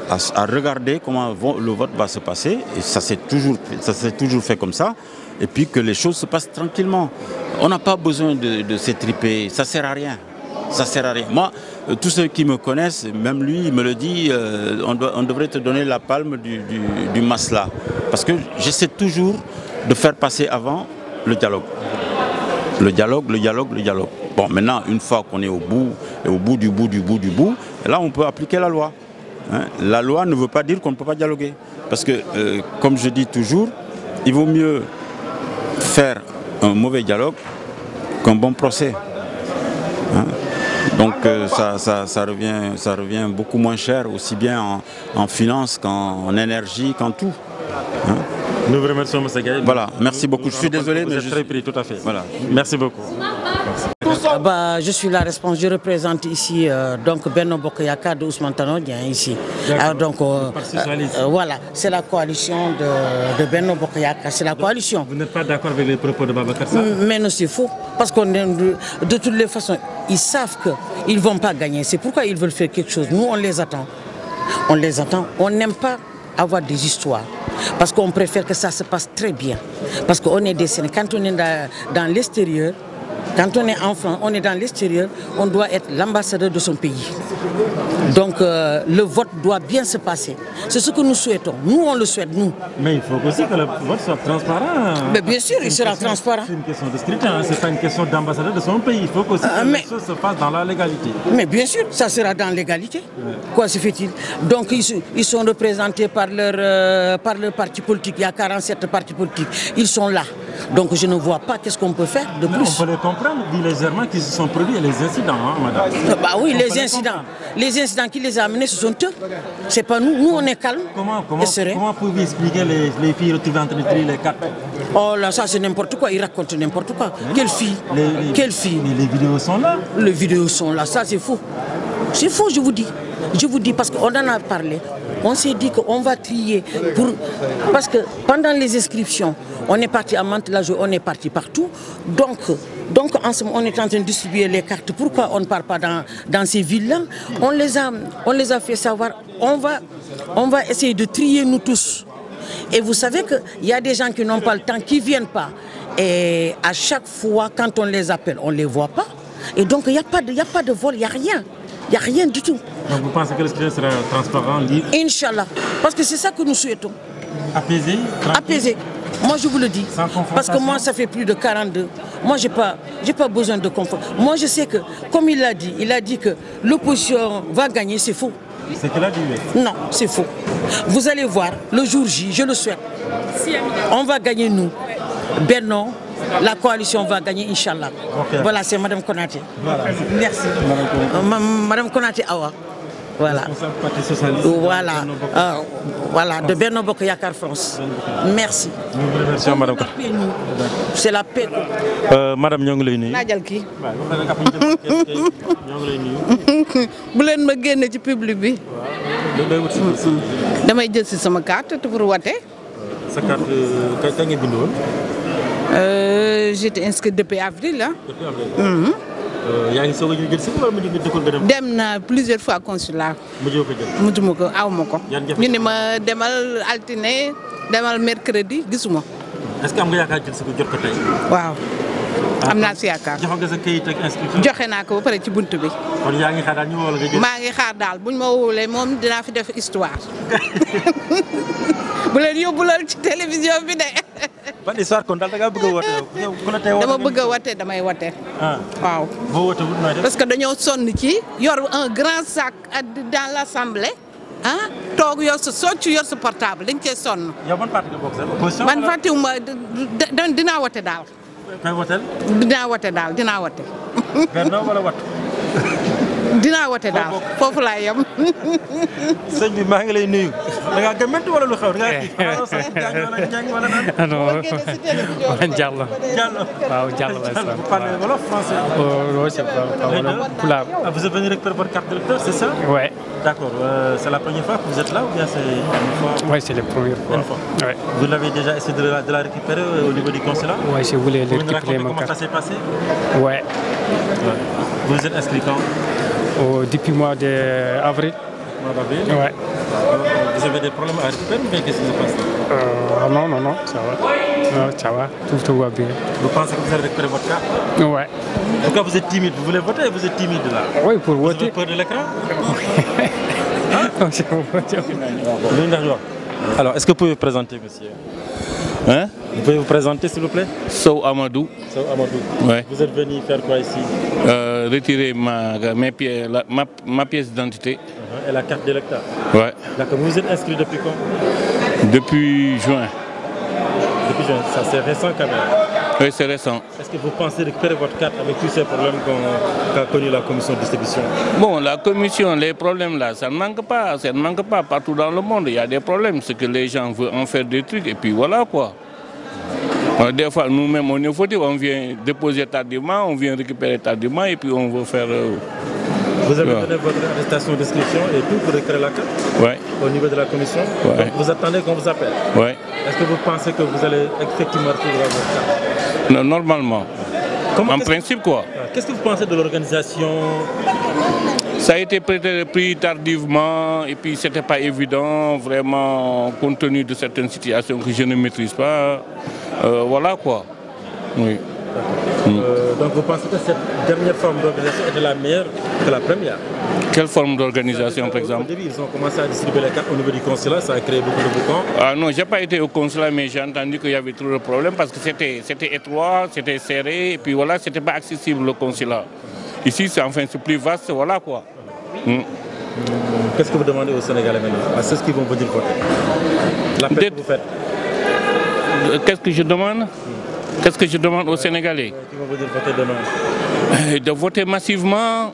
à regarder comment le vote va se passer, et ça s'est toujours fait comme ça, et puis que les choses se passent tranquillement. On n'a pas besoin de s'étriper, ça sert à rien. Ça sert à rien. Moi, tous ceux qui me connaissent, même lui, il me le dit, on devrait te donner la palme du masla. Parce que j'essaie toujours de faire passer avant le dialogue. Le dialogue. Bon, maintenant, une fois qu'on est au bout du bout, là, on peut appliquer la loi. Hein? La loi ne veut pas dire qu'on ne peut pas dialoguer. Parce que, comme je dis toujours, il vaut mieux faire un mauvais dialogue qu'un bon procès. Hein? Donc ça revient beaucoup moins cher, aussi bien en finance qu'en énergie, qu'en tout. Hein? Nous vous remercions, M. Gaye. Voilà, merci beaucoup. Je suis désolé, mais je suis très pris, tout à fait. Voilà. Merci beaucoup. Je suis la responsable, je représente ici donc Benno Bokk Yakaar de Ousmane Tanor Dieng ici. Donc voilà, c'est la coalition de Benno Bokk Yakaar, c'est la coalition. Vous n'êtes pas d'accord avec les propos de Babacar Sarr? Mais non, c'est faux, parce qu'on de toutes les façons, ils savent qu'ils ne vont pas gagner. C'est pourquoi ils veulent faire quelque chose. Nous, on les attend. On les attend. On n'aime pas avoir des histoires. Parce qu'on préfère que ça se passe très bien. Parce qu'on est des Sénégalais. Quand on est dans l'extérieur, quand on est en France, on est dans l'extérieur, on doit être l'ambassadeur de son pays. Donc le vote doit bien se passer. C'est ce que nous souhaitons. Nous, on le souhaite, nous. Mais il faut aussi que le vote soit transparent. Mais bien sûr, il sera transparent. C'est une question de scrutin, c'est pas une question d'ambassadeur de son pays. Il faut aussi que les choses se passent dans la légalité. Mais bien sûr, ça sera dans l'égalité. Quoi se fait-il? Donc ils sont représentés par leur parti politique. Il y a 47 partis politiques. Ils sont là. Donc je ne vois pas qu'est-ce qu'on peut faire de plus. On peut les comprendre, vu les erreurs qui se sont produits et les incidents, hein, madame. Bah oui, les incidents qui les ont amenés, ce sont eux. C'est pas nous. Nous, on est calme et serein. Comment pouvez-vous expliquer les filles retrouvées en train de trier les cartes? Oh là, ça c'est n'importe quoi. Ils racontent n'importe quoi. Quelle fille? Quelle fille? Mais les vidéos sont là. Les vidéos sont là. Ça c'est faux. C'est faux, je vous dis. Je vous dis parce qu'on en a parlé. On s'est dit qu'on va trier parce que pendant les inscriptions, on est parti à Mantes-la-Jolie, on est parti partout. Donc en ce moment, on est en train de distribuer les cartes. Pourquoi on ne part pas dans ces villes-là? On les a fait savoir. On va essayer de trier nous tous. Et vous savez qu'il y a des gens qui n'ont pas le temps, qui ne viennent pas. Et à chaque fois, quand on les appelle, on ne les voit pas. Et donc, il n'y a pas de vol, il n'y a rien. Il n'y a rien du tout. Donc vous pensez que le scrutin sera transparent, libre? Inch'Allah. Parce que c'est ça que nous souhaitons. Apaisé? Apaisé. Moi, je vous le dis. Parce que moi, ça fait plus de 42. Moi, je n'ai pas besoin de confort. Moi, je sais que, comme il a dit que l'opposition va gagner, c'est faux. C'est qu'il a dit oui. Non, c'est faux. Vous allez voir, le jour J, je le souhaite. On va gagner, nous. Benno, la coalition va gagner, Inch'Allah. Okay. Voilà, c'est Mme Konaté. Voilà. Merci. Mme Konaté Awa. Voilà. Voilà, de Benno Bokk Yakaar France. Merci. Merci, Madame. C'est la paix. Madame ñoo ngi lay nuyu. Naajal kii. Bu leen ma génne ci public bi. damay jël si sama carte pour wote. Sa carte kañ nga bind woon? J'étais inscrite depuis avril là. Depuis avril. yaa ngi soog a jël si wala mu ngi dëkkoon nga dem? Dem na plusieurs fois consulat. mujjee ko jël. mujjuma ko aw ma ko. ñu ne ma demal altine demal mercredi gisuma. est-ce que am nga yaakaar jël si ko jot ko tey? waaw. am naa si yaakaar. joxe nga sa kayit ak inscription. joxe naa ko ba pare ci buntu bi. kon yaa ngi xaar daal ñu woo la nga jël. maa ngi xaar daal buñ ma wóolee moom dinaa fi def histoire. bu leen yóbbu lool ci télévision bi de. ban histoire kon daal da ngaa bëgg a woote yow. dama bëgg a woote damay woote. waaw. boo woote wut nooy def. parce que dañoo sonn ci yor un grand sac dans l'assemblée. toog yor sa socc yor sa portable dañ cee sonn. yow ban parti nga bokk sax opposition. man fàttewuma dinaa wote daal. koy woteel. dinaa wote daal dinaa wote. Benno wala wat. dinaa wote daal foofu laa yem. sëñ bi maa ngi lay nuyu. da ngaa gëmmentu wala lu xew da ngaa kii wala nan. non Diallo. waaw Diallo la Vous parlez wolof français? Oui, c'est pulaar. Vous êtes venu récupérer votre carte d'électeur, c'est ça? Ouais. D'accord. C'est la première fois que vous êtes là ou bien c'est une fois? Oui, c'est la première fois. Une fois. Ouais. Vous l'avez déjà essayé de la récupérer au niveau du consulat? Oui, je voulais Vous récupérer ma comment carte. ça s'est passé? Ouais. Vous vous êtes inscrit quand? Depuis le mois d'avril. Mois d'avril? Ouais. Vous avez des problèmes à récupérer ou bien qu'est-ce qui se passe? Non, ça va. Non, ça va, tout va bien. Vous pensez que vous allez récupérer votre carte? Ouais. Pourquoi vous êtes timide? Vous voulez voter ou vous êtes timide là? Oui, pour voter. Vous avez peur de l'écran? Non, c'est pour voter. Alors, est-ce que vous pouvez vous présenter, monsieur? Hein? Vous pouvez vous présenter, s'il vous plaît? Sow Amadou. Sow Amadou. Ouais. Vous êtes venu faire quoi ici? Retirer ma pièce d'identité. Et la carte d'électeur? Ouais. D'accord. Vous êtes inscrit depuis quand? Depuis juin. Depuis juin. Ça, c'est récent quand même. Oui, c'est récent. Est-ce que vous pensez récupérer votre carte avec tous ces problèmes qu'a connu la commission de distribution? Bon, la commission, les problèmes là, ça ne manque pas. Ça ne manque pas. Partout dans le monde, il y a des problèmes. C'est que les gens veulent en faire des trucs et puis voilà quoi. Des fois, nous-mêmes, on est fautifs. On vient déposer tardivement, on vient récupérer tardivement et puis on veut faire... Vous avez donné votre attestation d'inscription et tout pour récupérer la carte? Oui. Au niveau de la commission? Ouais. Donc vous attendez qu'on vous appelle? Oui. Est-ce que vous pensez que vous allez effectivement retrouver votre carte? Non, normalement. En principe, quoi. Qu'est-ce que vous pensez de l'organisation? Ça a été pris tardivement et puis c'était pas évident, vraiment, compte tenu de certaines situations que je ne maîtrise pas. Voilà quoi. Oui. Donc vous pensez que cette dernière forme d'organisation était la meilleure que la première? Quelle forme d'organisation, par exemple? Au début, ils ont commencé à distribuer les cartes au niveau du consulat, ça a créé beaucoup de boucons. Ah non, je n'ai pas été au consulat, mais j'ai entendu qu'il y avait trop de problèmes parce que c'était étroit, c'était serré, et puis voilà, c'était pas accessible le consulat. Ici, c'est plus vaste, voilà quoi. Qu'est-ce que vous demandez aux Sénégalais maintenant? À ceux qui vont venir voter? L'appel que vous faites? Qu'est-ce que je demande? Qu'est-ce que je demande aux Sénégalais? Qui vont venir voter demain? De voter massivement.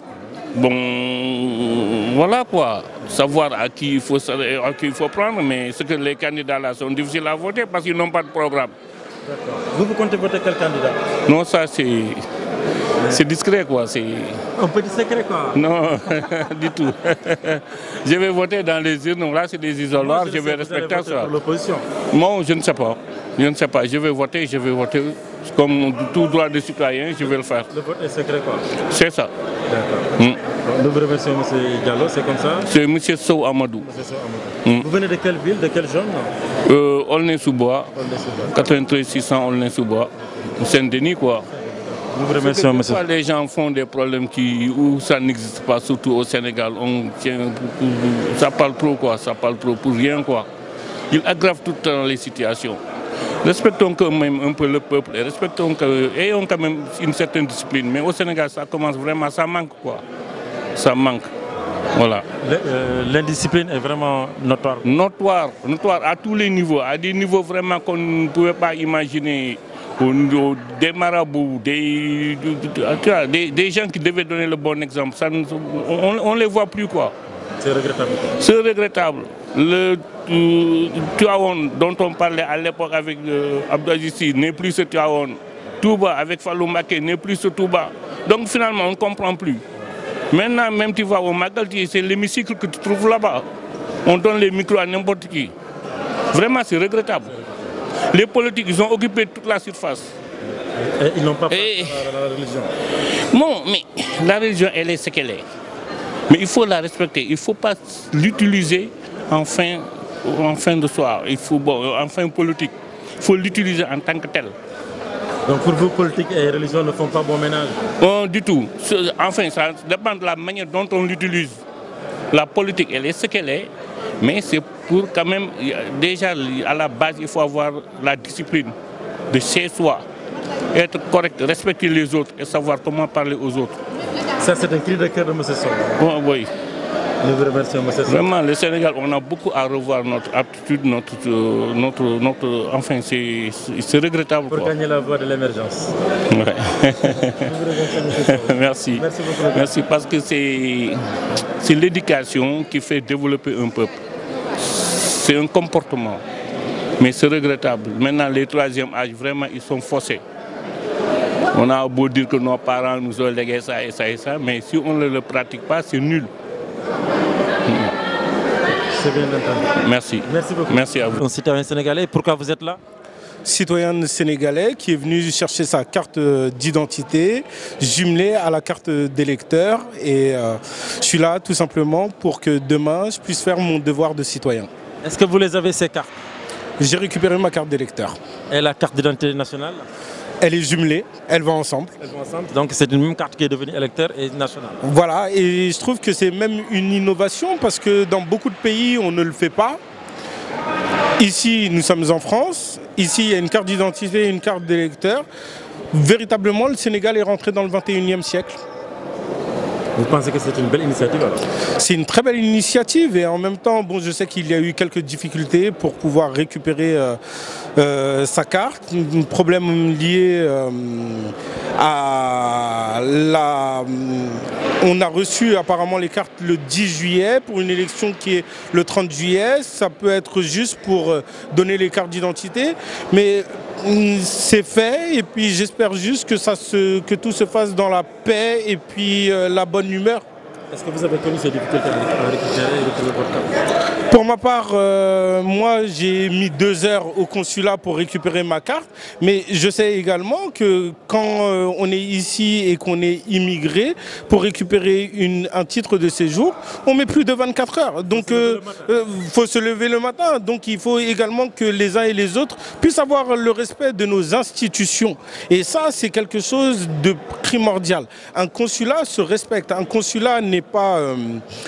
Bon, voilà quoi. Savoir à qui il faut prendre, mais ce que les candidats là sont difficiles à voter parce qu'ils n'ont pas de programme. D'accord. Vous comptez voter quel candidat? Non, ça c'est discret quoi. Un petit secret quoi? Non, du tout. Je vais voter dans les urnes, là c'est des isoloirs, je vais respecter ça. Pour l'opposition? Non, je ne sais pas. Je ne sais pas. Je vais voter comme tout droit de citoyen, je vais le faire. Le vote est secret quoi? C'est ça. D'accord. Nous vous remercions M. Diallo, c'est comme ça? C'est M. Sow Amadou. Vous venez de quelle ville, de quelle zone? Aulnay-sous-Bois, 93 600 Aulnay-sous-Bois, Saint-Denis quoi. Nous vous remercions, monsieur. Pourquoi les gens font des problèmes où ça n'existe pas, surtout au Sénégal? Ça parle trop quoi, ça parle trop pour rien quoi. Ils aggravent tout le temps les situations. Respectons quand même un peu le peuple et ayons quand même une certaine discipline. Mais au Sénégal, ça commence vraiment, ça manque quoi. Ça manque. Voilà. L'indiscipline est vraiment notoire. Notoire à tous les niveaux, à des niveaux vraiment qu'on ne pouvait pas imaginer. Des marabouts, des gens qui devaient donner le bon exemple. On ne les voit plus quoi. C'est regrettable. C'est regrettable. Le Tivaouane dont on parlait à l'époque avec Abdou Aziz Sy n'est plus ce Tivaouane. Touba avec Fallou Mbacké n'est plus ce Touba. Donc finalement on ne comprend plus. Maintenant même tu vas au Magalti, c'est l'hémicycle que tu trouves là-bas. On donne les micros à n'importe qui. Vraiment c'est regrettable. Les politiques ils ont occupé toute la surface. Et ils n'ont pas fait la religion. Non mais la religion elle est ce qu'elle est. Mais il faut la respecter, il ne faut pas l'utiliser en fin de soir, en fin politique. Il faut l'utiliser en tant que tel. Donc pour vous, politique et religion ne font pas bon ménage? Du tout. Enfin, ça dépend de la manière dont on l'utilise. La politique, elle est ce qu'elle est, mais c'est pour quand même, déjà à la base, il faut avoir la discipline de chez soi, être correct, respecter les autres et savoir comment parler aux autres. Ça, c'est un cri de cœur de M. Sow. Oui. Nous vous remercions, M. Sow. Vraiment, le Sénégal, on a beaucoup à revoir notre aptitude, enfin, c'est regrettable. Pour gagner la voie de l'émergence. Ouais. Nous vous remercions, M. Sow. Merci. Merci beaucoup. Merci, parce que c'est l'éducation qui fait développer un peuple. C'est un comportement, mais c'est regrettable. Maintenant, les troisième âge, vraiment, ils sont faussés. On a beau dire que nos parents nous ont légué ça et ça et ça, mais si on ne le pratique pas, c'est nul. C'est bien entendu. Merci. Merci beaucoup. Merci à vous. Un citoyen sénégalais, pourquoi vous êtes là? Citoyen sénégalais qui est venu chercher sa carte d'identité jumelée à la carte d'électeur. Et je suis là tout simplement pour que demain, je puisse faire mon devoir de citoyen. Est-ce que vous les avez, ces cartes? J'ai récupéré ma carte d'électeur. Et la carte d'identité nationale? Elle est jumelée, elles vont ensemble. Donc c'est une même carte qui est devenue électeur et nationale. Voilà, et je trouve que c'est même une innovation parce que dans beaucoup de pays, on ne le fait pas. Ici, nous sommes en France. Ici, il y a une carte d'identité et une carte d'électeur. Véritablement, le Sénégal est rentré dans le 21e siècle. Vous pensez que c'est une belle initiative alors? C'est une très belle initiative et en même temps, bon, je sais qu'il y a eu quelques difficultés pour pouvoir récupérer sa carte. Un problème lié à la... On a reçu apparemment les cartes le 10 juillet pour une élection qui est le 30 juillet. Ça peut être juste pour donner les cartes d'identité, mais c'est fait et puis j'espère juste que tout se fasse dans la paix et puis la bonne humeur. Est-ce que vous avez connu ces difficultés à récupérer et retrouver votre carte? Pour ma part, moi j'ai mis 2 heures au consulat pour récupérer ma carte, mais je sais également que quand on est ici et qu'on est immigré, pour récupérer un titre de séjour, on met plus de 24 heures. Donc il faut se lever le matin. Donc il faut également que les uns et les autres puissent avoir le respect de nos institutions. Et ça, c'est quelque chose de primordial. Un consulat se respecte. Un consulat n'est pas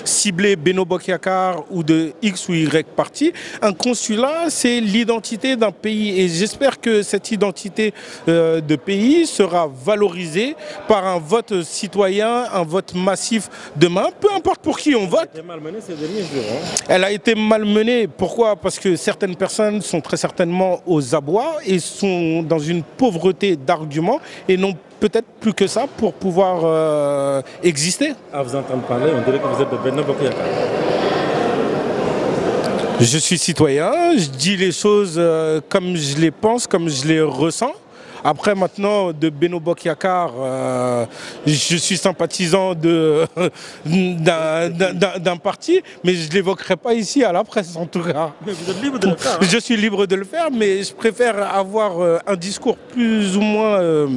ciblé Beno Bokayakar ou de X ou Y parti. Un consulat, c'est l'identité d'un pays et j'espère que cette identité de pays sera valorisée par un vote citoyen, un vote massif demain, peu importe pour qui on vote. Elle a été malmenée ces derniers jours. Elle a été malmenée. Pourquoi? Parce que certaines personnes sont très certainement aux abois et sont dans une pauvreté d'arguments et n'ont peut-être plus que ça pour pouvoir exister. À vous entendre parler, on dirait que vous êtes de Beno Bokayakar. Je suis citoyen, je dis les choses comme je les pense, comme je les ressens. Après maintenant, de Beno Bokayakar, je suis sympathisant d'un parti, mais je ne l'évoquerai pas ici à la presse en tout cas. Mais vous êtes libre de le faire. Hein? Je suis libre de le faire, mais je préfère avoir un discours plus ou moins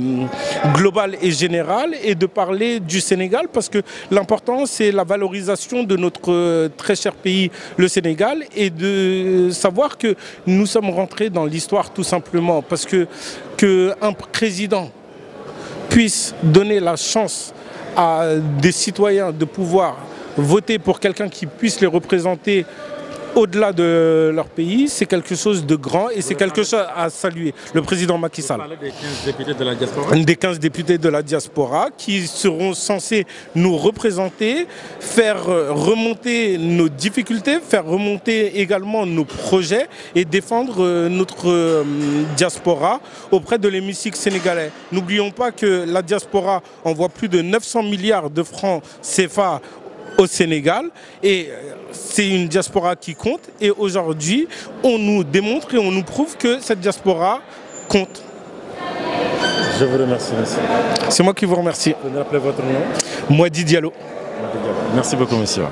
global et général et de parler du Sénégal parce que l'important c'est la valorisation de notre très cher pays, le Sénégal, et de savoir que nous sommes rentrés dans l'histoire tout simplement parce qu'un président puisse donner la chance à des citoyens de pouvoir voter pour quelqu'un qui puisse les représenter au-delà de leur pays, c'est quelque chose de grand et c'est quelque chose à saluer. Le président Macky Sall. Vous parlez des 15 députés de la diaspora? Des 15 députés de la diaspora qui seront censés nous représenter, faire remonter nos difficultés, faire remonter également nos projets et défendre notre diaspora auprès de l'hémicycle sénégalais. N'oublions pas que la diaspora envoie plus de 900 milliards de francs CFA au Sénégal et c'est une diaspora qui compte et aujourd'hui on nous démontre et on nous prouve que cette diaspora compte. Je vous remercie, monsieur. C'est moi qui vous remercie. Vous pouvez rappeler votre nom? Moadi Diallo. Merci beaucoup, monsieur.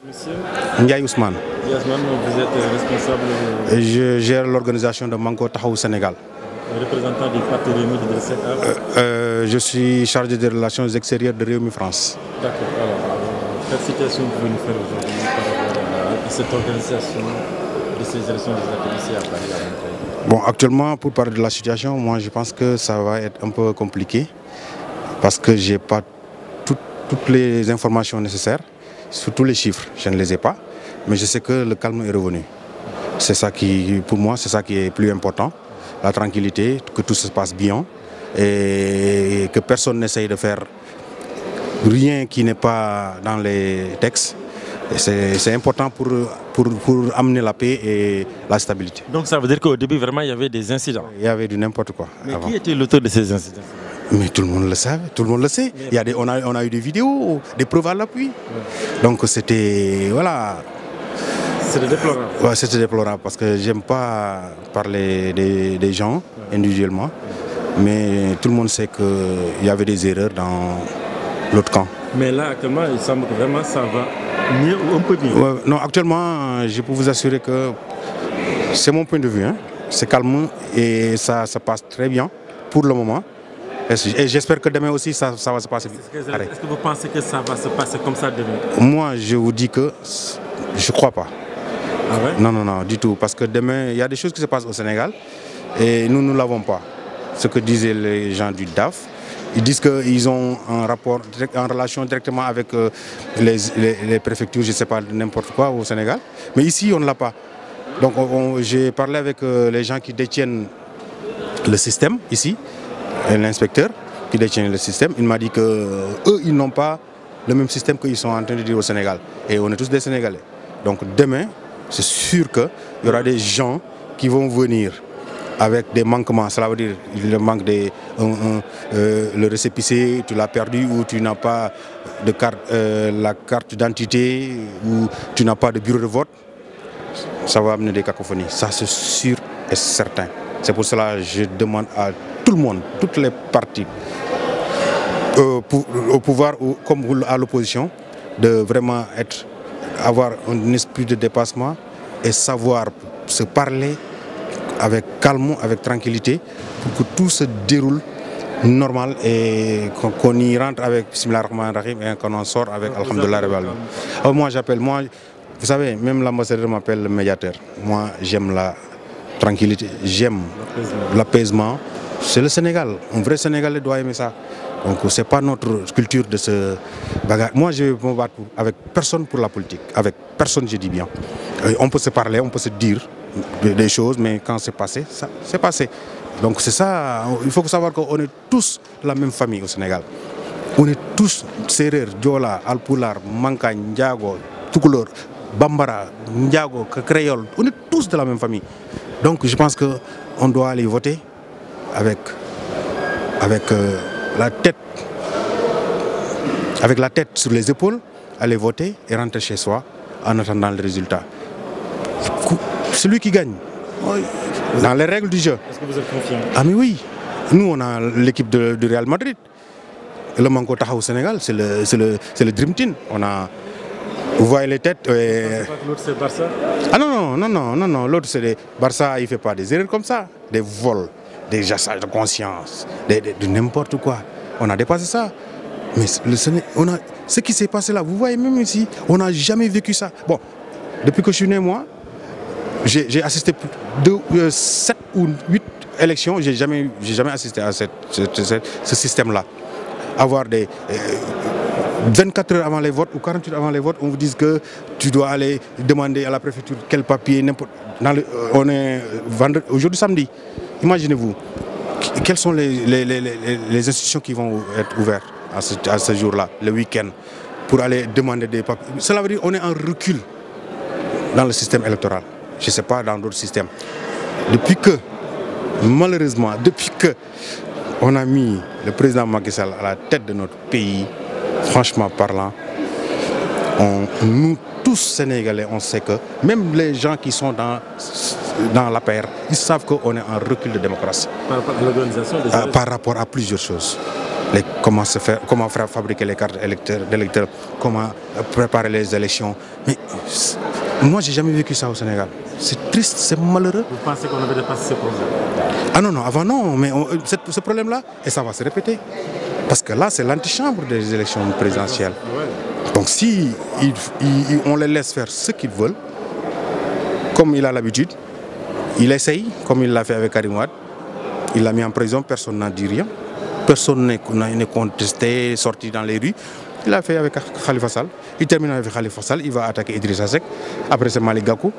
Monsieur Ndiaye Ousmane. Ousmane, vous êtes responsable. Je gère l'organisation de Manko Tahaou Sénégal. Représentant du parti Rewmi de Sénégal. Je suis chargé des relations extérieures de Rewmi France. D'accord. Alors, quelle citation pouvez nous faire aujourd'hui par rapport à cette organisation de ces élections législatives ici à Paris? Bon, actuellement, pour parler de la situation, moi je pense que ça va être un peu compliqué parce que je n'ai pas toutes les informations nécessaires. Surtout les chiffres, je ne les ai pas, mais je sais que le calme est revenu. C'est ça qui, pour moi, c'est ça qui est plus important. La tranquillité, que tout se passe bien et que personne n'essaye de faire rien qui n'est pas dans les textes. C'est important pour amener la paix et la stabilité. Donc ça veut dire qu'au début, vraiment, il y avait des incidents? Il y avait du n'importe quoi. Mais avant. Qui était l'auteur de ces incidents? Mais tout le monde le savait, tout le monde le sait. On a eu des vidéos, des preuves à l'appui. Donc c'était, voilà. C'était déplorable. Ouais, c'était déplorable parce que j'aime pas parler des gens individuellement. Mais tout le monde sait qu'il y avait des erreurs dans l'autre camp. Mais là, actuellement, il semble que vraiment ça va mieux ou un peu mieux. Ouais, non, actuellement, je peux vous assurer que c'est mon point de vue. Hein. C'est calme et ça passe très bien pour le moment. Et j'espère que demain aussi, ça va se passer. Est-ce que vous pensez que ça va se passer comme ça demain? Moi, je vous dis que je ne crois pas. Ah ouais? Non, non, non, du tout. Parce que demain, il y a des choses qui se passent au Sénégal et nous ne l'avons pas. Ce que disaient les gens du DAF, ils disent qu'ils ont un rapport en relation directement avec les préfectures, je ne sais pas, n'importe quoi au Sénégal. Mais ici, on ne l'a pas. Donc j'ai parlé avec les gens qui détiennent le système ici, l'inspecteur qui détient le système. Il m'a dit qu'eux, ils n'ont pas le même système qu'ils sont en train de dire au Sénégal. Et on est tous des Sénégalais. Donc demain, c'est sûr qu'il y aura des gens qui vont venir avec des manquements. Cela veut dire le manque le récépissé, tu l'as perdu ou tu n'as pas de carte, la carte d'identité ou tu n'as pas de bureau de vote. Ça va amener des cacophonies. Ça, c'est sûr et certain. C'est pour cela que je demande à tout le monde, toutes les partis, au pouvoir ou comme à l'opposition, de vraiment avoir un esprit de dépassement et savoir se parler avec calme, avec tranquillité, pour que tout se déroule normal et qu'on y rentre avec Bismillah ar-Rahman ar-Rahim et qu'on en sort avec Alhamdulillah Rabbil Alamin. Moi, vous savez, même l'ambassadeur m'appelle le médiateur. Moi, j'aime la tranquillité, j'aime l'apaisement. C'est le Sénégal. Un vrai Sénégalais doit aimer ça. Donc, ce n'est pas notre culture de se bagarrer. Moi, je vais me battre avec personne pour la politique. Avec personne, je dis bien. On peut se parler, on peut se dire des choses, mais quand c'est passé, ça c'est passé. Donc c'est ça, il faut savoir qu'on est tous la même famille au Sénégal. On est tous Serer, Diola, Alpulaar, Manka, Ndiago, Toucouleur, Bambara, Ndiago, Créole. On est tous de la même famille. Donc je pense qu'on doit aller voter avec la tête sur les épaules, aller voter et rentrer chez soi en attendant le résultat. Celui qui gagne, dans les règles du jeu. Est-ce que vous êtes confiant? Ah mais oui, nous on a l'équipe du Real Madrid. Le Manko Taha au Sénégal, c'est le Dream Team. Vous voyez les têtes. Vous pensez pas que l'autre c'est Barça? Ah non, l'autre c'est Barça, il ne fait pas des erreurs comme ça, des vols, des assages de conscience, de n'importe quoi. On a dépassé ça. Mais ce qui s'est passé là, vous voyez même ici, on n'a jamais vécu ça. Bon, depuis que je suis né, moi, j'ai assisté 7 ou 8 élections, j'ai jamais assisté à ce système-là. Avoir des 24 heures avant les votes ou 48 heures avant les votes, on vous dit que tu dois aller demander à la préfecture quel papier, on est aujourd'hui samedi. Imaginez-vous, quelles sont les institutions qui vont être ouvertes à ce jour-là, le week-end, pour aller demander des papiers. Cela veut dire qu'on est en recul dans le système électoral. Je ne sais pas dans d'autres systèmes. Malheureusement, depuis qu'on a mis le président Macky Sall à la tête de notre pays, franchement parlant, nous tous Sénégalais, on sait que même les gens qui sont dans l'APR, ils savent qu'on est en recul de démocratie. Par rapport à l'organisation des élections? Par rapport à plusieurs choses. Comment fabriquer les cartes d'électeurs, comment préparer les élections. Mais moi, j'ai jamais vécu ça au Sénégal. C'est triste, c'est malheureux. Vous pensez qu'on avait dépassé ce problème? Ah non, avant non, mais ce problème-là, et ça va se répéter. Parce que là, c'est l'antichambre des élections présidentielles. Donc si on les laisse faire ce qu'ils veulent, comme il a l'habitude, il essaye, comme il l'a fait avec Karim Wade, il l'a mis en prison, personne n'a dit rien. Personne n'est contesté, sorti dans les rues. Il l'a fait avec Khalifa Sall. Il termine avec Khalifa Sall, il va attaquer Idrissa Seck. Après c'est Malick Gakou.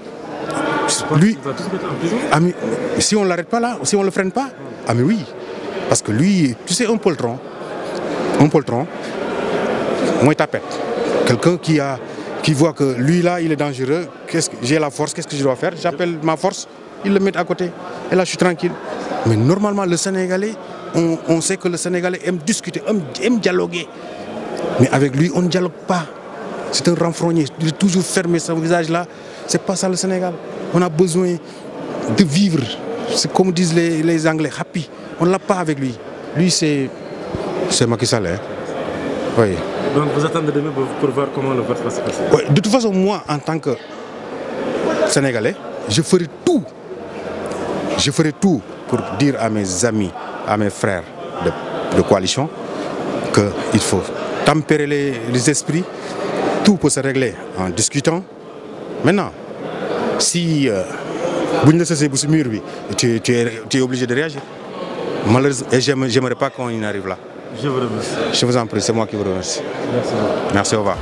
Lui, il va tous mettre en prison? Ah, mais, si on ne l'arrête pas là, si on ne le freine pas, ah mais oui. Parce que lui, tu sais, un poltron, moi il tapette. Quelqu'un qui voit que lui là, il est dangereux, j'ai la force, qu'est-ce que je dois faire? J'appelle ma force, il le met à côté. Et là, je suis tranquille. Mais normalement, le Sénégalais, on sait que le Sénégalais aime discuter, aime dialoguer. Mais avec lui, on ne dialogue pas. C'est un renfrogné. Il est toujours fermé son visage là. C'est pas ça le Sénégal. On a besoin de vivre. C'est comme disent les Anglais, happy. On ne l'a pas avec lui. Lui, c'est Macky Sall. Hein? Oui. Donc vous attendez demain pour voir comment le vote va se passer? Oui. De toute façon, moi, en tant que Sénégalais, je ferai tout pour dire à mes amis, à mes frères, de de coalition, qu'il faut tempérer les esprits. Tout peut se régler en discutant. Maintenant, si tu es obligé de réagir. Malheureusement, et j'aimerais pas qu'on y arrive là. Je vous remercie. Je vous en prie, c'est moi qui vous remercie. Merci. Merci, au revoir.